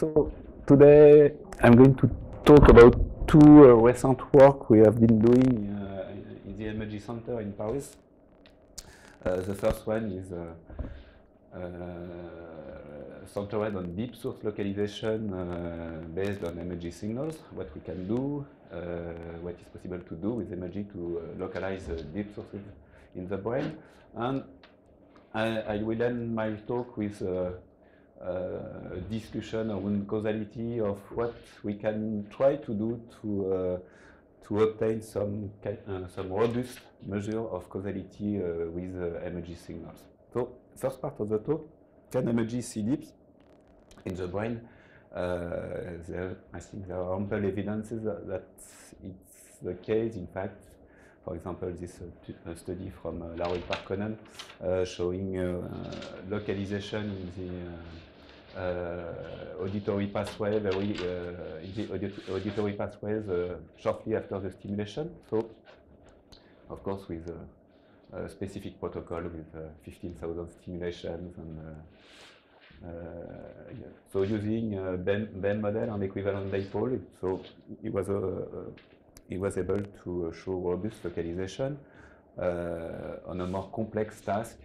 So today I'm going to talk about two recent work we have been doing in the MEG Center in Paris. The first one is centered on deep source localization based on MEG signals, what we can do, what is possible to do with MEG to localize deep sources in the brain. And I will end my talk with discussion on causality of what we can try to do to obtain some robust measure of causality with MEG signals. So first part of the talk, can MEG see dips in the brain? I think there are ample evidences that it's the case. In fact, for example, this study from Lauri Parkkonen showing localization in the auditory pathway, auditory pathways shortly after the stimulation. So, of course, with a specific protocol with 15,000 stimulations, and yeah. So using Ben model and equivalent dipole, so he was able to show robust localization on a more complex task,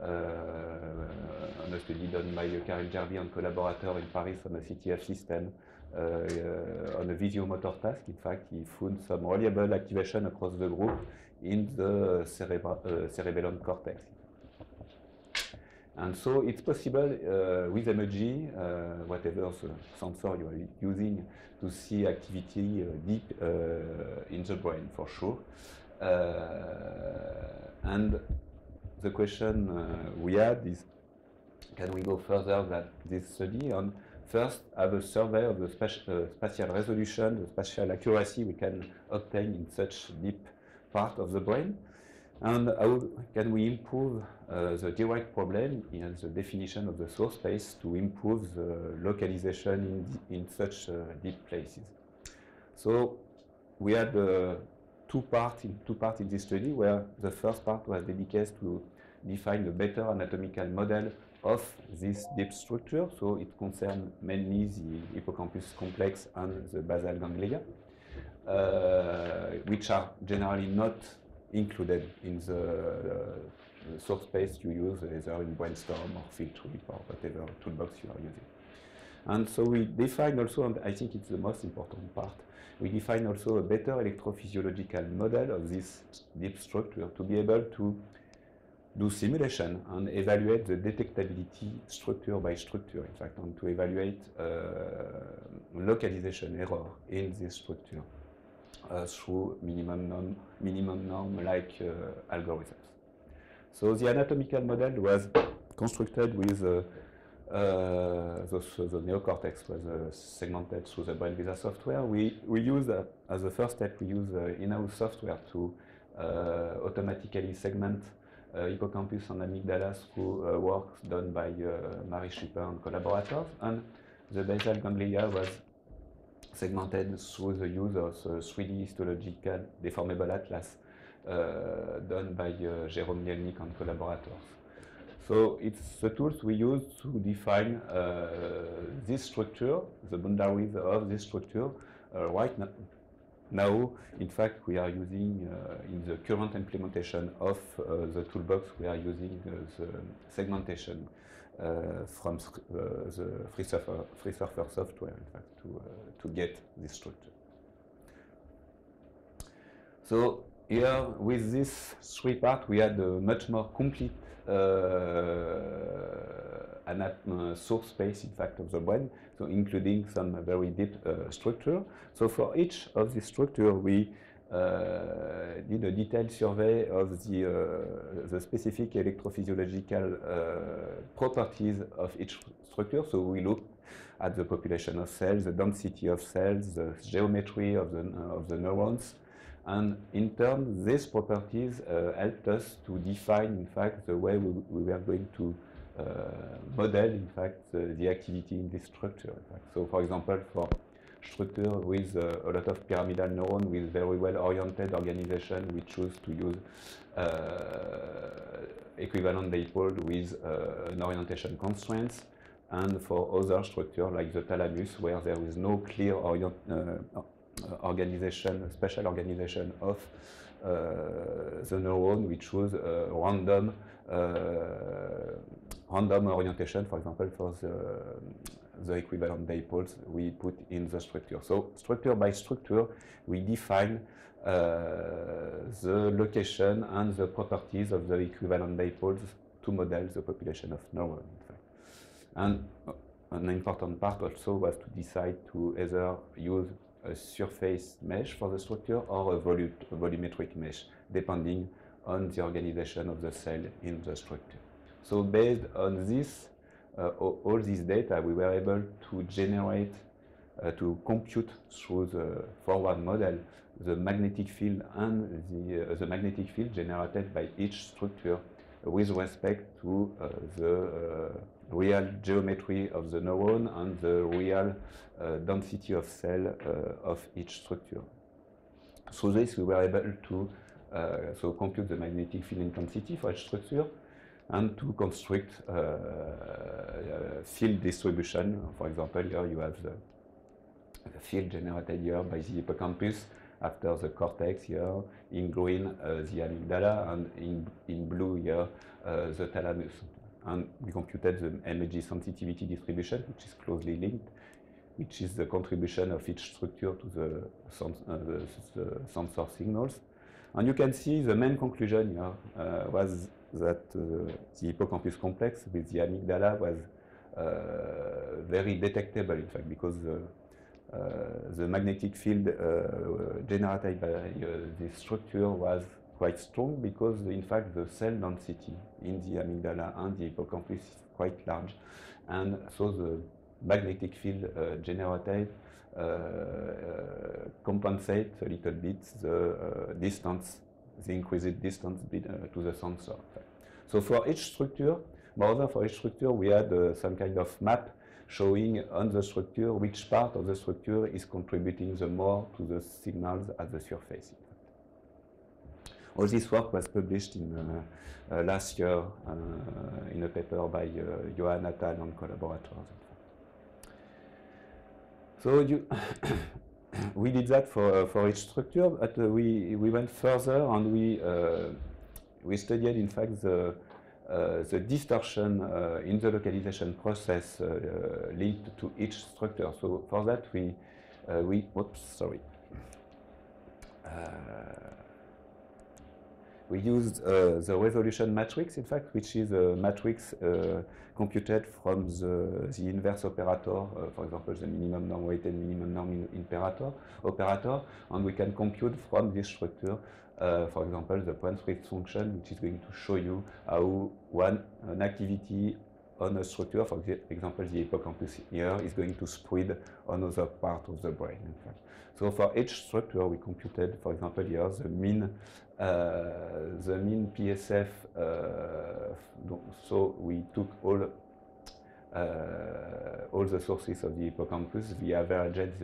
on a study done by Karim Jarvi and collaborator in Paris on a CTF system, on a visuomotor task. In fact, he found some reliable activation across the group in the cerebellum cortex. And so it's possible with MEG, whatever sensor you are using, to see activity deep in the brain for sure. And the question we had is, can we go further than this study and first have a survey of the spatial resolution, the spatial accuracy we can obtain in such deep part of the brain? And how can we improve the direct problem in the definition of the source space to improve the localization in such deep places? So we had two parts in this study, where the first part was dedicated to define a better anatomical model of this deep structure. So it concerned mainly the hippocampus complex and the basal ganglia, which are generally not included in the source space you use, either in Brainstorm or Field Trip or whatever toolbox you are using. And so we define also, and I think it's the most important part, we define also a better electrophysiological model of this deep structure to be able to do simulation and evaluate the detectability structure by structure, in fact, and to evaluate localization error in this structure through minimum norm like algorithms. So the anatomical model was constructed with the neocortex was segmented through the brain with a software. We use, as a first step, we use in-house software to automatically segment hippocampus and amygdala through work done by Marie Schipper and collaborators. And the basal ganglia was segmented through the use of 3D histological deformable atlas done by Jérôme Mielnik and collaborators. So it's the tools we use to define this structure, the boundaries of this structure. Right now, in fact, we are using, in the current implementation of the toolbox, we are using the segmentation from the free surfer software, in fact, to get this structure. So here, with this three parts, we had a much more complete source space, in fact, of the brain, so including some very deep structure. So for each of these structure, we did a detailed survey of the specific electrophysiological properties of each structure. So we looked at the population of cells, the density of cells, the geometry of the neurons. And in turn, these properties helped us to define, in fact, the way we were going to model, in fact, the activity in this structure. In fact. So, for example, for structure with a lot of pyramidal neurons with very well-oriented organization, we choose to use equivalent dipole with an orientation constraints. and for other structure like the thalamus, where there is no clear organization, special organization of the neuron, we choose random orientation, for example, for the equivalent dipoles we put in the structure. So structure by structure, we define the location and the properties of the equivalent dipoles to model the population of neurons, in fact. And an important part also was to decide to either use a surface mesh for the structure or a volumetric mesh, depending on the organization of the cell in the structure. So based on this, all this data, we were able to generate, to compute through the forward model, the magnetic field and the magnetic field generated by each structure with respect to the real geometry of the neuron and the real density of cell of each structure. Through this, we were able to so compute the magnetic field intensity for each structure and to construct field distribution. For example, here you have the field generated here by the hippocampus after the cortex here, in green the amygdala, and in blue here the thalamus. And we computed the MEG sensitivity distribution, which is closely linked, which is the contribution of each structure to the sensor signals. And you can see the main conclusion here was that the hippocampus complex with the amygdala was very detectable, in fact, because the magnetic field generated by this structure was quite strong, because in fact the cell density in the amygdala and the hippocampus is quite large, and so the magnetic field generated compensates a little bit the distance, the increased distance to the sensor. So for each structure, moreover, for each structure we had some kind of map showing on the structure which part of the structure is contributing the more to the signals at the surface. All this work was published in last year in a paper by Johan Natal and collaborators. So we did that for each structure, but we went further, and we studied, in fact, the distortion in the localization process linked to each structure. So for that we used the resolution matrix, in fact, which is a matrix computed from the inverse operator, for example, the minimum norm weighted minimum norm operator, and we can compute from this structure, for example, the point swift function, which is going to show you how an activity on a structure, for example, the hippocampus here, is going to spread on other part of the brain, in fact. So for each structure, we computed, for example, here the mean PSF. So we took all the sources of the hippocampus. We averaged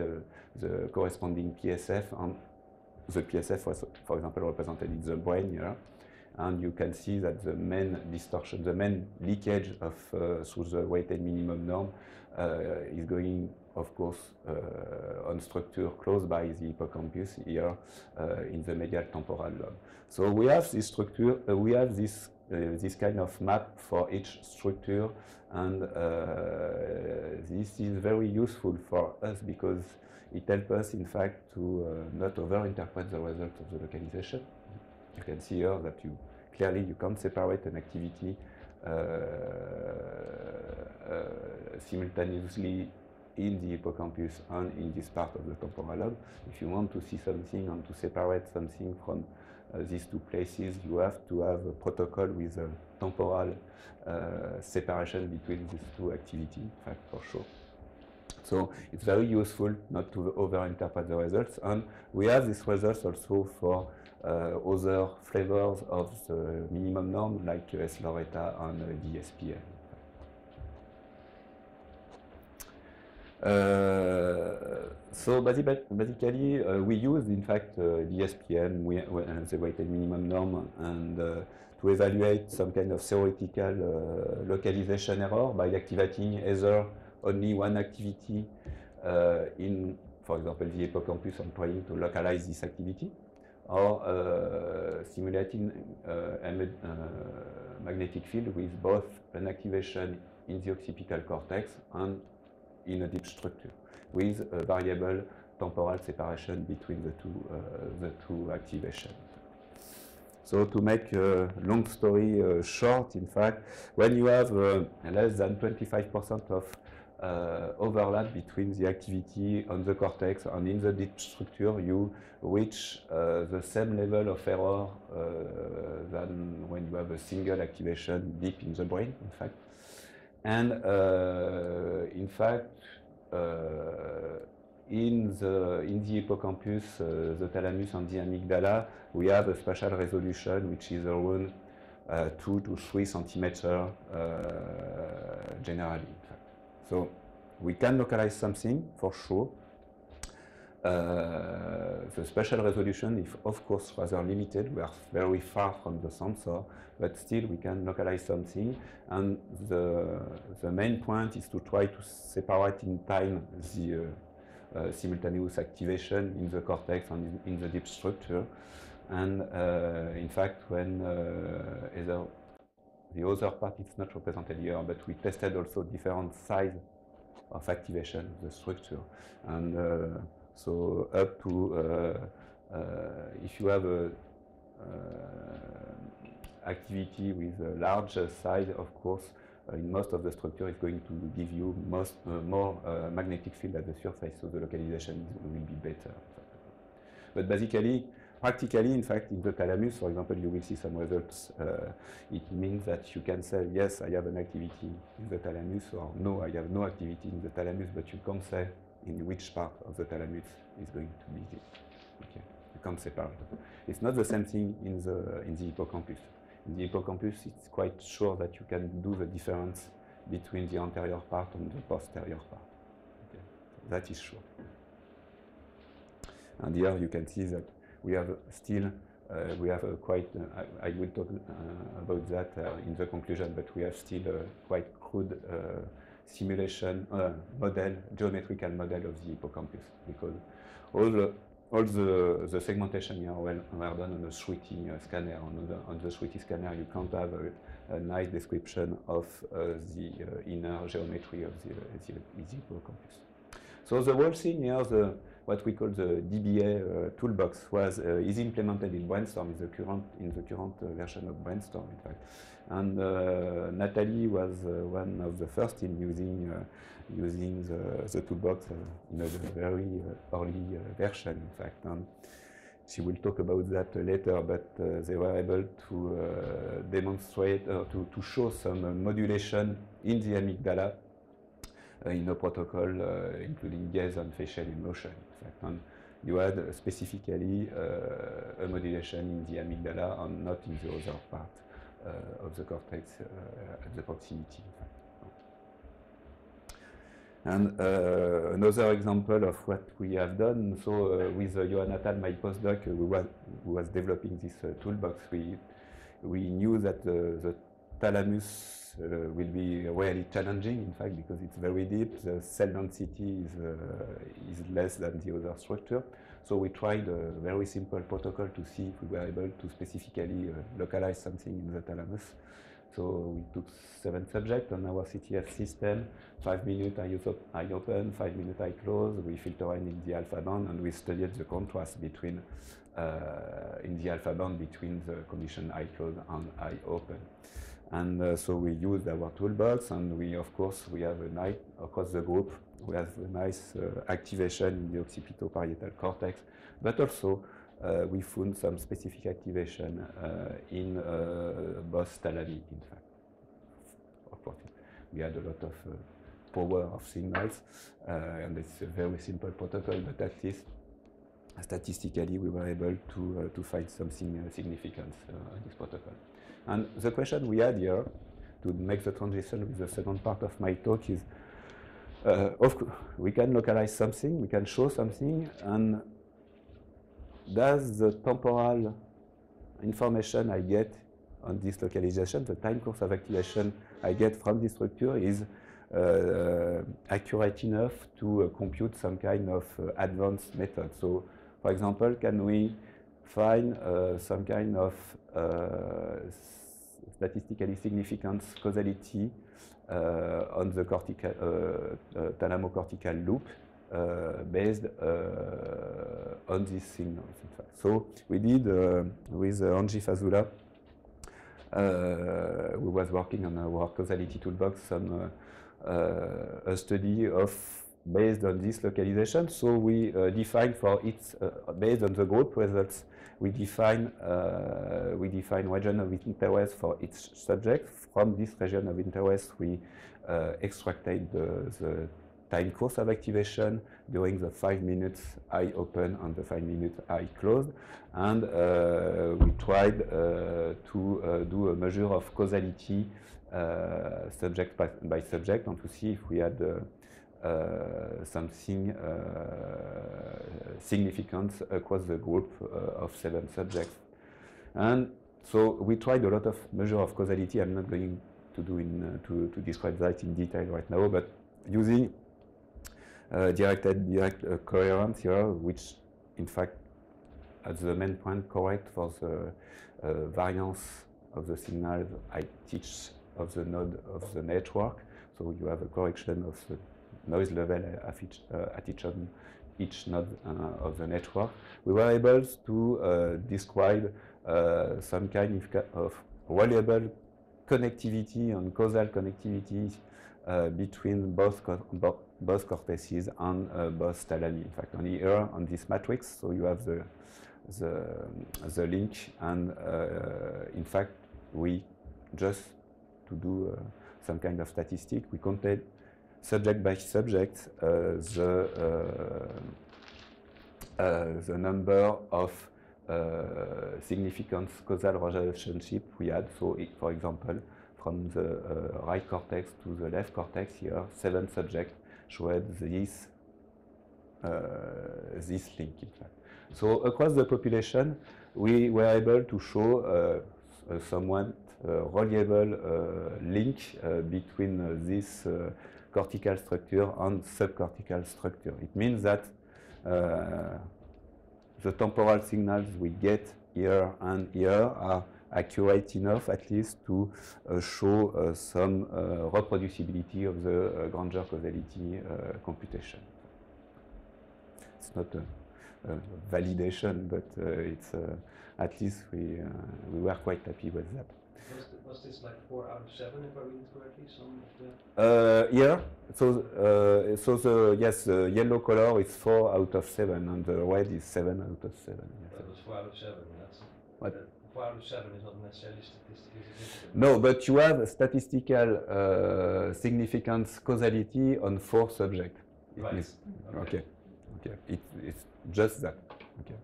the corresponding PSF, and the PSF was, for example, represented in the brain here. And you can see that the main distortion, the main leakage of through the weighted minimum norm is going, of course, on structure close by the hippocampus here in the medial temporal lobe. So we have this structure, we have this kind of map for each structure, and this is very useful for us because it helps us, in fact, to not overinterpret the results of the localization. You can see here that clearly you can't separate an activity simultaneously in the hippocampus and in this part of the temporal lobe. If you want to see something and to separate something from these two places, you have to have a protocol with a temporal separation between these two activities, in fact, for sure. So it's very useful not to overinterpret the results, and we have these results also for other flavors of the minimum norm, like S-Loretta and dSPM. So basically, we use, in fact, dSPM, the weighted minimum norm, and to evaluate some kind of theoretical localization error by activating either only one activity in, for example, the hippocampus, and trying to localize this activity, or simulating a magnetic field with both an activation in the occipital cortex and in a deep structure, with a variable temporal separation between the two activations. So to make a long story short, in fact, when you have less than 25% of overlap between the activity on the cortex and in the deep structure, you reach the same level of error than when you have a single activation deep in the brain, in fact. And in fact, in the hippocampus, the thalamus and the amygdala, we have a spatial resolution which is around 2 to 3 centimeters generally, in fact. So we can localize something for sure. The spatial resolution is of course rather limited. We are very far from the sensor, but still we can localize something. And the main point is to try to separate in time the simultaneous activation in the cortex and in the deep structure. And in fact, when either the other part is not represented here, but we tested also different size of activation of the structure. And so up to, if you have a activity with a larger size, of course, in most of the structure is going to give you more magnetic field at the surface, so the localization will be better. But basically, practically, in fact, in the thalamus, for example, you will see some results. It means that you can say, yes, I have an activity in the thalamus, or no, I have no activity in the thalamus, but you can't say in which part of the thalamus is going to be it. Okay, you can't separate. It's not the same thing in the hippocampus. In the hippocampus, it's quite sure that you can do the difference between the anterior part and the posterior part. Okay, so that is sure. And here you can see that we have still, we have a quite, I will talk about that in the conclusion, but we have still a quite crude simulation model, geometrical model of the hippocampus, because all the segmentation here were done on a 3D scanner. On the 3D scanner, you can't have a nice description of the inner geometry of the hippocampus. So the whole thing here, what we call the DBA toolbox, is implemented in Brainstorm, in the current version of Brainstorm, in fact. And Natalie was one of the first in using the toolbox in a very early version, in fact. And she will talk about that later, but they were able to demonstrate, to show some modulation in the amygdala in a protocol including gaze and facial emotion, in fact. And you had specifically a modulation in the amygdala and not in the other part of the cortex at the proximity, in fact. And another example of what we have done, so with Jonathan, my postdoc, who was developing this toolbox, we knew that the thalamus will be really challenging, in fact, because it's very deep. The cell density is less than the other structure. So we tried a very simple protocol to see if we were able to specifically localize something in the thalamus. So we took 7 subjects on our CTF system, 5 minutes eye open, 5 minutes eye close. We filter in the alpha band, and we studied the contrast between in the alpha band between the condition eye closed and eye open. And so we used our toolbox, and we, of course, we have a nice, across the group, we have a nice activation in the occipito-parietal cortex, but also we found some specific activation in both thalami, in fact. Of course, we had a lot of power of signals, and it's a very simple protocol, but at least statistically we were able to find something significant in this protocol. And the question we had here, to make the transition with the second part of my talk, is we can localize something, we can show something, and does the temporal information I get on this localization, the time course of activation I get from this structure is accurate enough to compute some kind of advanced method. So, for example, can we find some kind of statistically significant causality on the thalamocortical loop based on these signals, in fact. So we did with Angie Fazula, who was working on our causality toolbox, some a study of based on this localization. So we define for its based on the group results. We define region of interest for each subject. From this region of interest, we extracted the time course of activation during the 5 minutes eye open and the 5 minutes eye closed, and we tried to do a measure of causality subject by subject, and to see if we had something significant across the group of 7 subjects. And so we tried a lot of measure of causality. I'm not going to do to describe that in detail right now, but using direct coherence here, which in fact as the main point correct for the variance of the signals I teach of the node of the network. So you have a correction of the noise level at each node of the network. We were able to describe some kind of reliable connectivity and causal connectivity between both cortices and both thalami. In fact, only here on this matrix, so you have the link, and in fact, we just to do some kind of statistic, we counted subject by subject the number of significant causal relationship we had. So, for example, from the right cortex to the left cortex here, 7 subjects showed this link, in fact. So across the population, we were able to show a somewhat reliable link between this cortical structure and subcortical structure. It means that the temporal signals we get here and here are accurate enough, at least, to show some reproducibility of the Granger causality computation. It's not a validation, but it's at least we were quite happy with that. Was this like 4 out of 7, if I read it correctly? Some of the yeah. So yes, the yellow color is 4 out of 7, and the red is 7 out of 7. Yes. That was 4 out of 7. That's what? 4 out of 7 is not necessarily statistically significant. No, but you have a statistical significance causality on 4 subjects. Right. Okay. Okay. It's just that. Okay.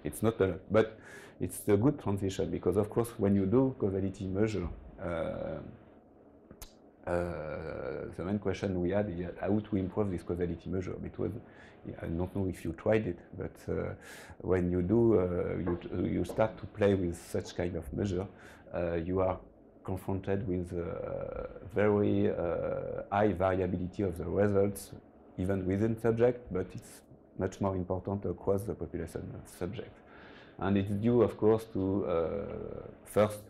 It's not a lot, but it's a good transition, because of course when you do causality measure, the main question we had is how to improve this causality measure. Because I don't know if you tried it, but when you do, you start to play with such kind of measure, you are confronted with very high variability of the results, even within subject, but it's much more important across the population of subjects. And it's due, of course, to first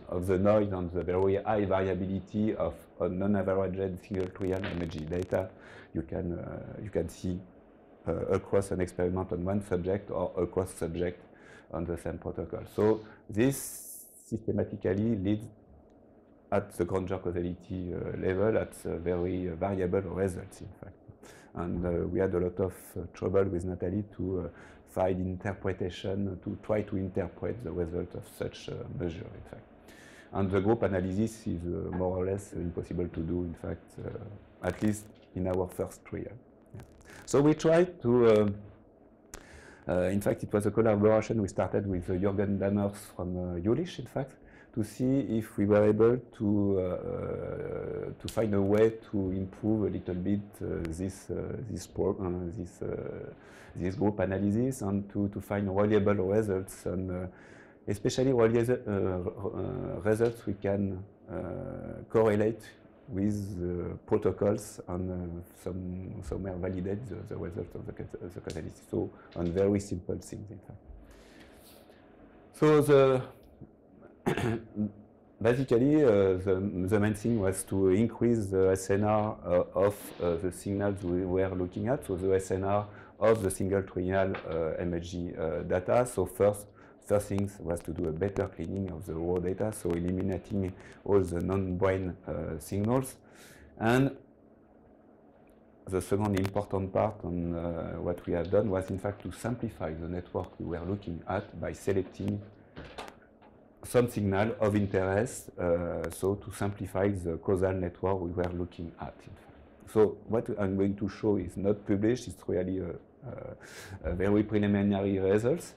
of the noise and the very high variability of a non-averaged single trial MEG data. You can see across an experiment on one subject or across subject on the same protocol. So this systematically leads at the Granger causality level at very variable results, in fact. And we had a lot of trouble with Nathalie to find interpretation, to try to interpret the result of such measure, in fact. And the group analysis is more or less impossible to do, in fact, at least in our first trial. Yeah. So we tried to, in fact, it was a collaboration we started with Jürgen Dammers from Jülich, in fact, to see if we were able to find a way to improve a little bit this group analysis, and to find reliable results, and especially results we can correlate with protocols, and somewhere validate the results of the causality. So on very simple things, in fact. So basically the main thing was to increase the SNR of the signals we were looking at. So the SNR of the single trial MEG data. So first things was to do a better cleaning of the raw data, so eliminating all the non-brain signals. And the second important part on what we have done was, in fact, to simplify the network we were looking at by selecting some signal of interest, so to simplify the causal network we were looking at, in fact. So what I'm going to show is not published. It's really a very preliminary results,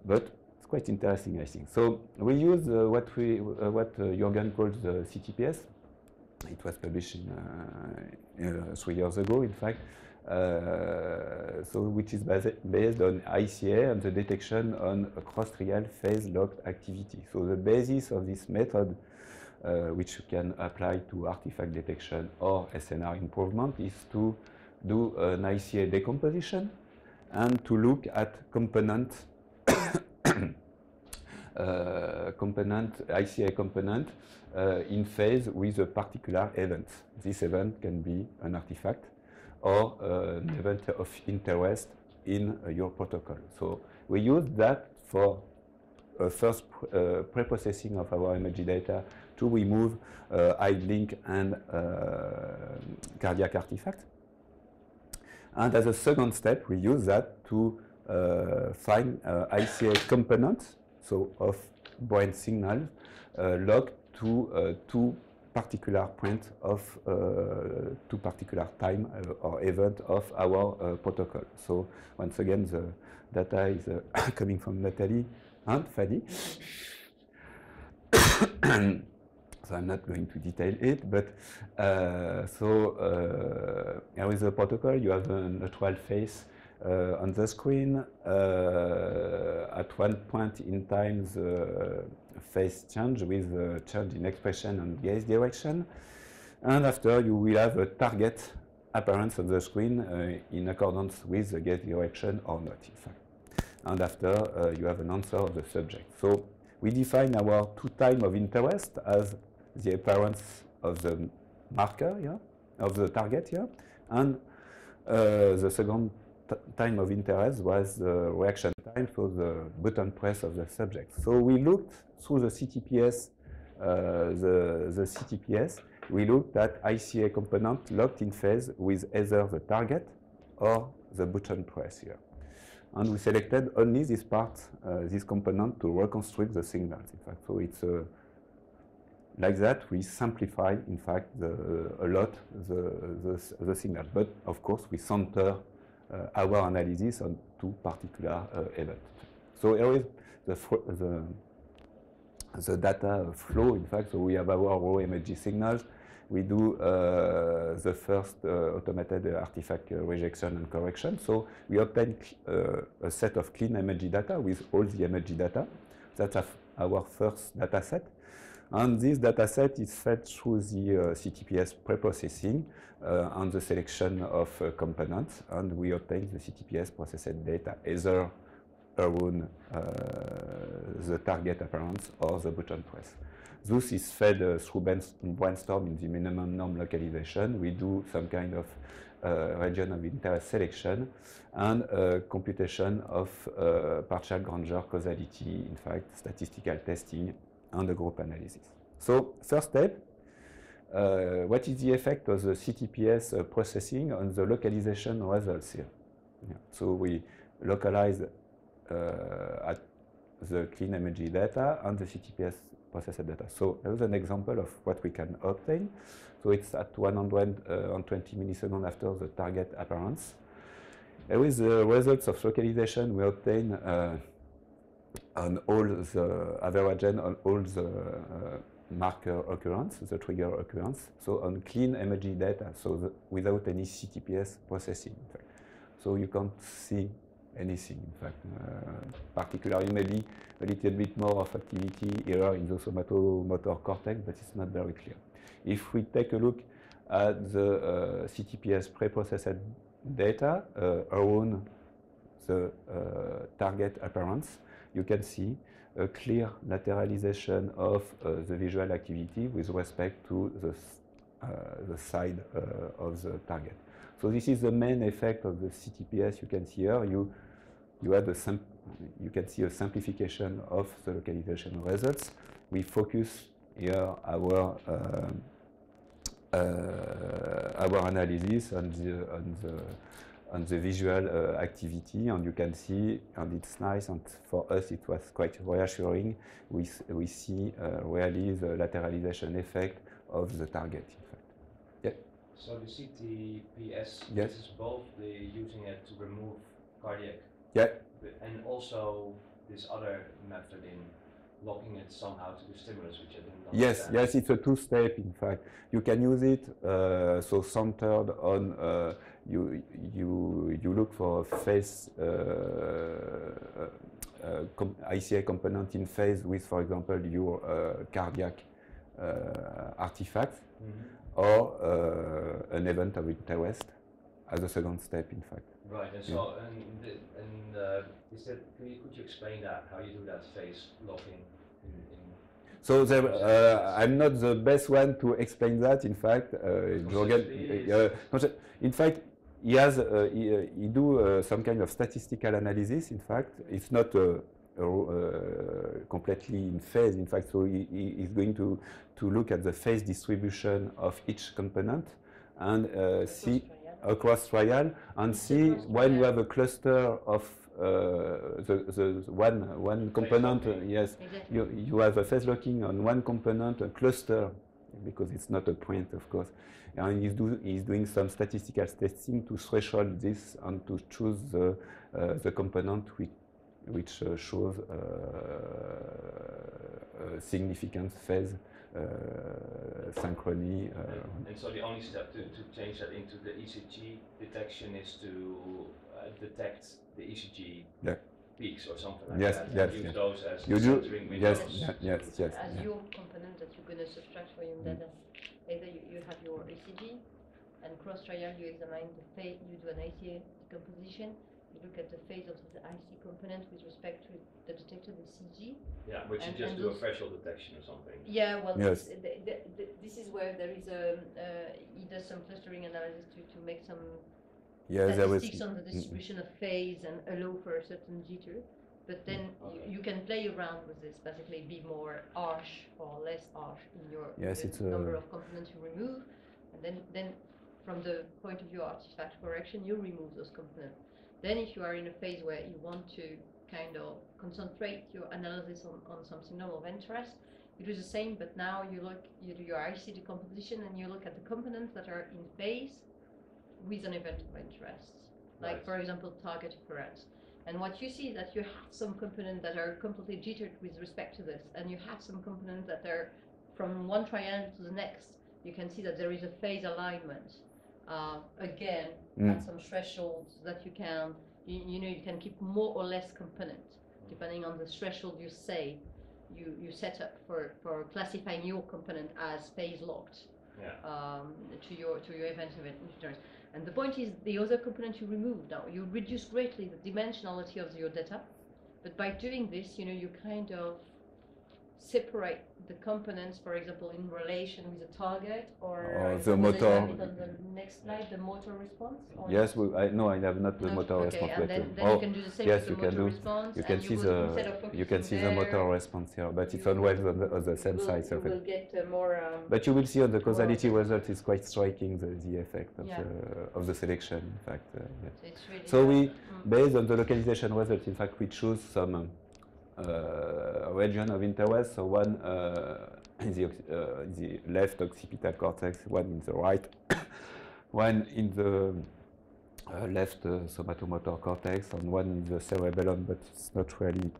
but it's quite interesting, I think. So we use what Jürgen calls the CTPS. It was published 3 years ago, in fact. So which is based on ICA and the detection on a cross-trial phase-locked activity. So the basis of this method, which you can apply to artifact detection or SNR improvement, is to do an ICA decomposition and to look at component ICA component in phase with a particular event. This event can be an artifact or an event of interest in your protocol. So we use that for first pre-processing of our MEG data to remove idling and cardiac artifact. And as a second step, we use that to find ICA components, so of brain signals, locked to two particular point of two particular time or event of our protocol. So once again, the data is coming from Nathalie and Fadi. So I'm not going to detail it, but here is the protocol. You have a neutral phase on the screen. At one point in time, the phase change with a change in expression and gaze direction. And after, you will have a target appearance on the screen in accordance with the gaze direction or not, in fact. And after, you have an answer of the subject. So we define our two time of interest as the appearance of the marker here, of the target here, and the second time of interest was the reaction time, so the button press of the subject. So we looked through the CTPS, the CTPS, we looked at ICA component locked in phase with either the target or the button press here. And we selected only this part, this component, to reconstruct the signals, in fact. So it's like that, we simplify, in fact, a lot the signal. But of course, we center our analysis on two particular events. So here is the data flow, in fact. So we have our raw MEG signals. We do the first automated artifact rejection and correction. So we obtain a set of clean MEG data with all the MEG data. That's our first data set. And this data set is fed through the CTPS preprocessing and the selection of components, and we obtain the CTPS processed data either around the target appearance or the button press. This is fed through brainstorm in the minimum norm localization. We do some kind of region of interest selection and computation of partial Granger causality, in fact, statistical testing and the group analysis. So first step, what is the effect of the CTPS processing on the localization results here? Yeah. So we localize at the clean MEG data and the CTPS processed data. So here's an example of what we can obtain. So it's at 120 milliseconds after the target appearance. Here is the results of localization we obtain on all the average on all the marker occurrence, the trigger occurrence, so on clean MEG data, so without any CTPS processing, in fact. So you can't see anything, in fact. Particularly maybe a little bit more of activity here in the somatomotor cortex, but it's not very clear. If we take a look at the CTPS pre-processed data around the target appearance, you can see a clear lateralization of the visual activity with respect to the side of the target. So this is the main effect of the CTPS. You can see here. You can see a simplification of the localization results. We focus here our analysis on the visual activity, and you can see, and it's nice, and for us it was quite reassuring. We see really the lateralization effect of the target, in fact. Yeah. So the CTPS, yes, this is both using it to remove cardiac, yeah, and also this other method in locking it somehow to the stimulus, which I didn't understand. Yes, it's a two-step, in fact. You can use it, so centered on, you look for a phase, ICA component in phase with, for example, your cardiac artifacts, or an event of interest as a second step, in fact. Right, and so, could you explain that, how you do that phase locking? So there, I'm not the best one to explain that. In fact, Jürgen, in fact, he has he do some kind of statistical analysis. In fact, it's not completely in phase. In fact, so he is going to look at the phase distribution of each component and see across trial and see when you have a cluster of the one component, yes, exactly. you have a phase locking on one component, a cluster, because it's not a point, of course. And he's doing some statistical testing to threshold this and to choose the component which shows significant phase synchrony. And so the only step to change that into the ECG detection is to detect the ECG peaks or something like that. Yes, use those as you do. Yes. As your component that you're going to subtract for your data. Either you have your ECG, and cross-trial you examine the phase, you do an ICA decomposition, you look at the phase of the IC component with respect to the detected ECG. Yeah, which you just do a threshold detection or something. Yeah, well, yes. This is where there is a, he does some clustering analysis to make some statistics on the distribution of phase and allow for a certain jitter. But then you can play around with this, basically be more harsh or less harsh in your number of components you remove. And then from the point of view of artifact correction, you remove those components. Then if you are in a phase where you want to kind of concentrate your analysis on some signal of interest, you do the same, but now you do your IC decomposition and you look at the components that are in phase with an event of interest. Like, for example, target occurrence. And what you see is that you have some components that are completely jittered with respect to this, and you have some components that are from one triangle to the next. You can see that there is a phase alignment. Again, at some thresholds that you can, you can keep more or less components depending on the threshold you set up for classifying your component as phase locked to your event of interest. And the point is, the other component you remove now, you reduce greatly the dimensionality of your data, but by doing this, you kind of separate the components, for example, in relation with the target, or the motor. On the next slide, the motor response. Yes, I have not the motor response. And then you can do the same with the motor response. You can see the motor response here, but it's always on the same side. You will get more. But you will see on the causality result is quite striking the effect of the selection. In fact, so we based on the localization result. In fact, we choose some. Region of interest, so one in the left occipital cortex, one in the right, one in the left somatomotor cortex, and one in the cerebellum, but it's not really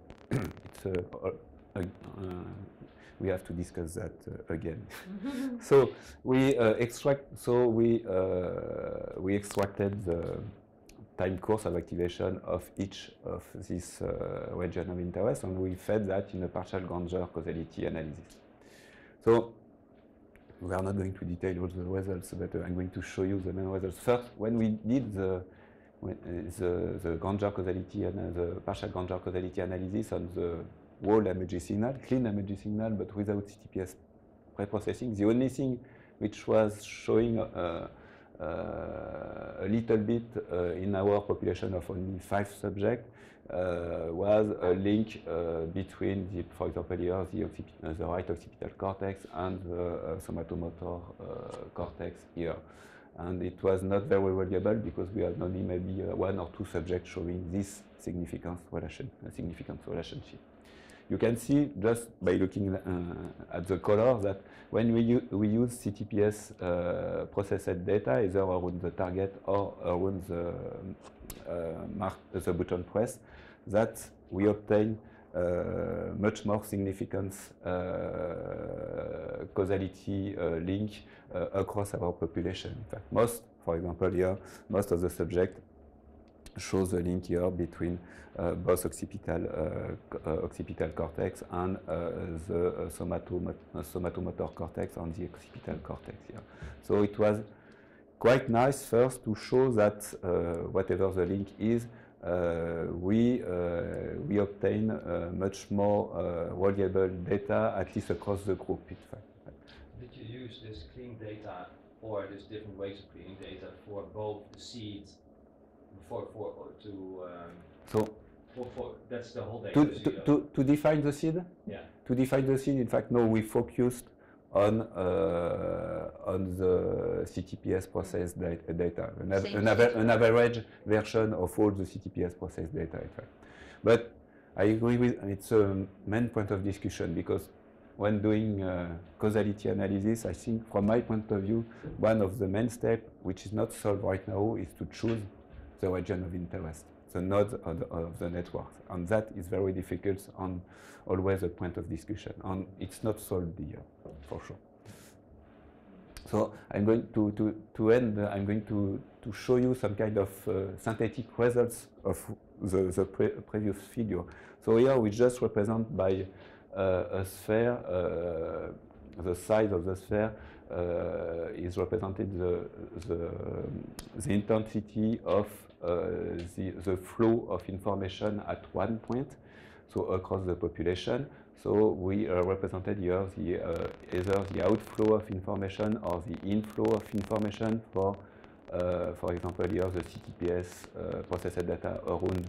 we have to discuss that again. So we we extracted the time course of activation of each of these regions of interest, and we fed that in a partial Granger causality analysis. So we are not going to detail all the results, but I'm going to show you the main results. First, when we did the Granger causality and the partial Granger causality analysis on the whole MEG signal, clean MEG signal, but without CTPS preprocessing, the only thing which was showing a little bit in our population of only 5 subjects was a link between, for example, here the right occipital cortex and the somatomotor cortex here. And it was not very reliable because we had only maybe 1 or 2 subjects showing this significant relationship. You can see just by looking at the color that when we use CTPS processed data, either around the target or around the button press, that we obtain much more significant causality link across our population. In fact, for example, here, most of the subjects shows a link here between both occipital cortex and the somatomotor cortex and the occipital cortex here. So it was quite nice first to show that whatever the link is, we obtain much more reliable data, at least across the group, in fact. Did you use this clean data or this different ways of cleaning data for both the seeds? That's the whole data. To define the seed? Yeah. To define the seed, in fact, no, we focused on the CTPS processed data, an average version of all the CTPS processed data, in fact. But I agree with, it's a main point of discussion, because when doing causality analysis, I think from my point of view, one of the main steps, which is not solved right now, is to choose the region of interest, the nodes of the network. And that is very difficult and always a point of discussion. And it's not solved here, for sure. So I'm going to end, I'm going to show you some kind of synthetic results of the previous figure. So here we just represent by a sphere, the size of the sphere is represented the intensity of the flow of information at one point, so across the population. So we represented here either the outflow of information or the inflow of information for example, here the CTPS processed data around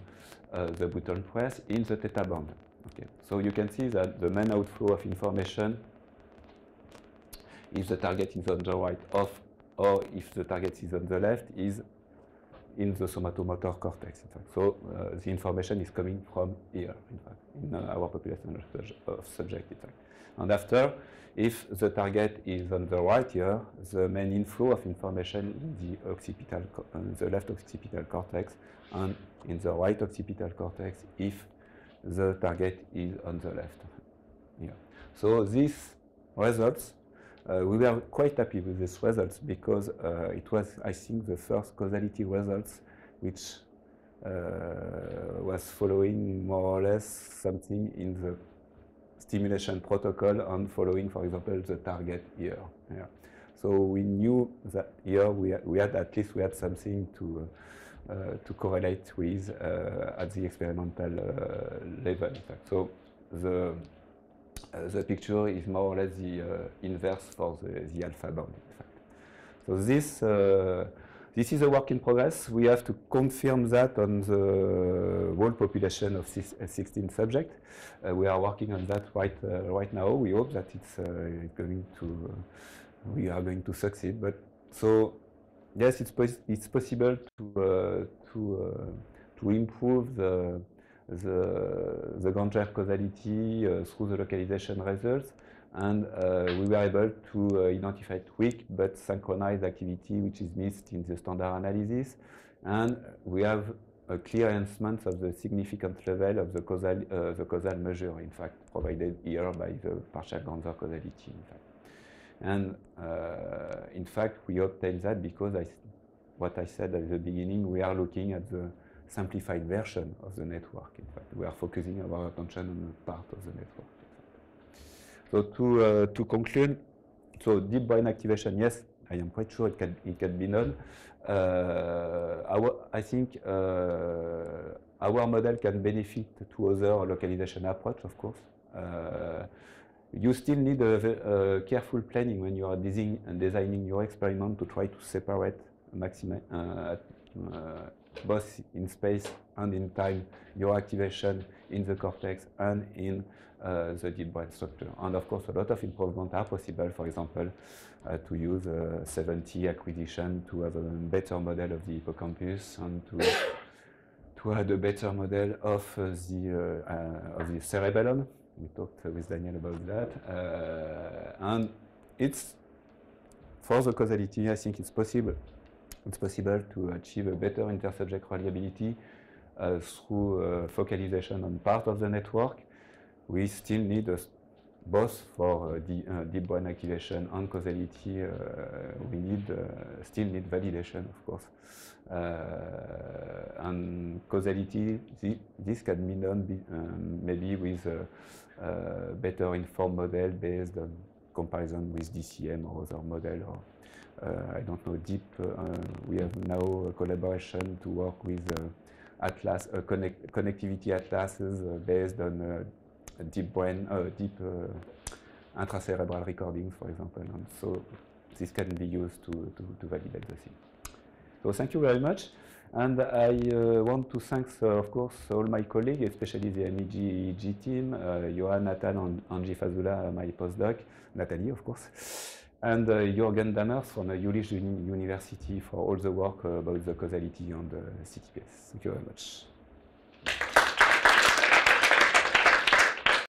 the button press in the theta band. Okay. So you can see that the main outflow of information, if the target is on the right, or if the target is on the left, is in the somatomotor cortex, in fact. So the information is coming from here, in fact, in our population of subjects, in fact. And after, if the target is on the right here, the main inflow of information in the left occipital cortex, and in the right occipital cortex, if the target is on the left here. So these results, we were quite happy with these results because it was, I think, the first causality results which was following more or less something in the stimulation protocol and following, for example, the target here. Yeah. So we knew that here we had at least something to correlate with at the experimental level, in fact. So the picture is more or less the inverse for the alpha band, in fact. So this is a work in progress. We have to confirm that on the whole population of 16 subjects. We are working on that right now. We hope that we are going to succeed. But so yes, it's possible to improve the Granger causality through the localization results, and we were able to identify weak but synchronized activity which is missed in the standard analysis, and we have a clear enhancement of the significant level of the causal measure, in fact, provided here by the partial Granger causality, in fact. And in fact, we obtain that because what I said at the beginning, we are looking at the simplified version of the network. In fact, we are focusing our attention on a part of the network. So to conclude, so deep brain activation, yes, I am quite sure it can be done. I think our model can benefit to other localization approach, of course. You still need a careful planning when you are designing your experiment to try to separate both in space and in time your activation in the cortex and in the deep brain structure. And of course, a lot of improvements are possible, for example, to use 70 acquisition to have a better model of the hippocampus and to have a better model of the cerebellum. We talked with Daniel about that. And it's, for the causality, I think it's possible. It's possible to achieve a better intersubject reliability through focalization on part of the network. We still need, both for deep brain activation and causality, we still need validation, of course. And causality, this can be done maybe with a better informed model based on comparison with DCM or other model, or I don't know, we have now a collaboration to work with atlas, connectivity atlases based on deep brain, intracerebral recordings, for example. And so this can be used to validate the thing. So thank you very much. And I want to thank, of course, all my colleagues, especially the MEG-EEG team, Johan, Nathan, and Angie Fazula, my postdoc, Nathalie, of course, and Jürgen Dammers from Jülich University for all the work about the causality on the CTPS. Thank you very much.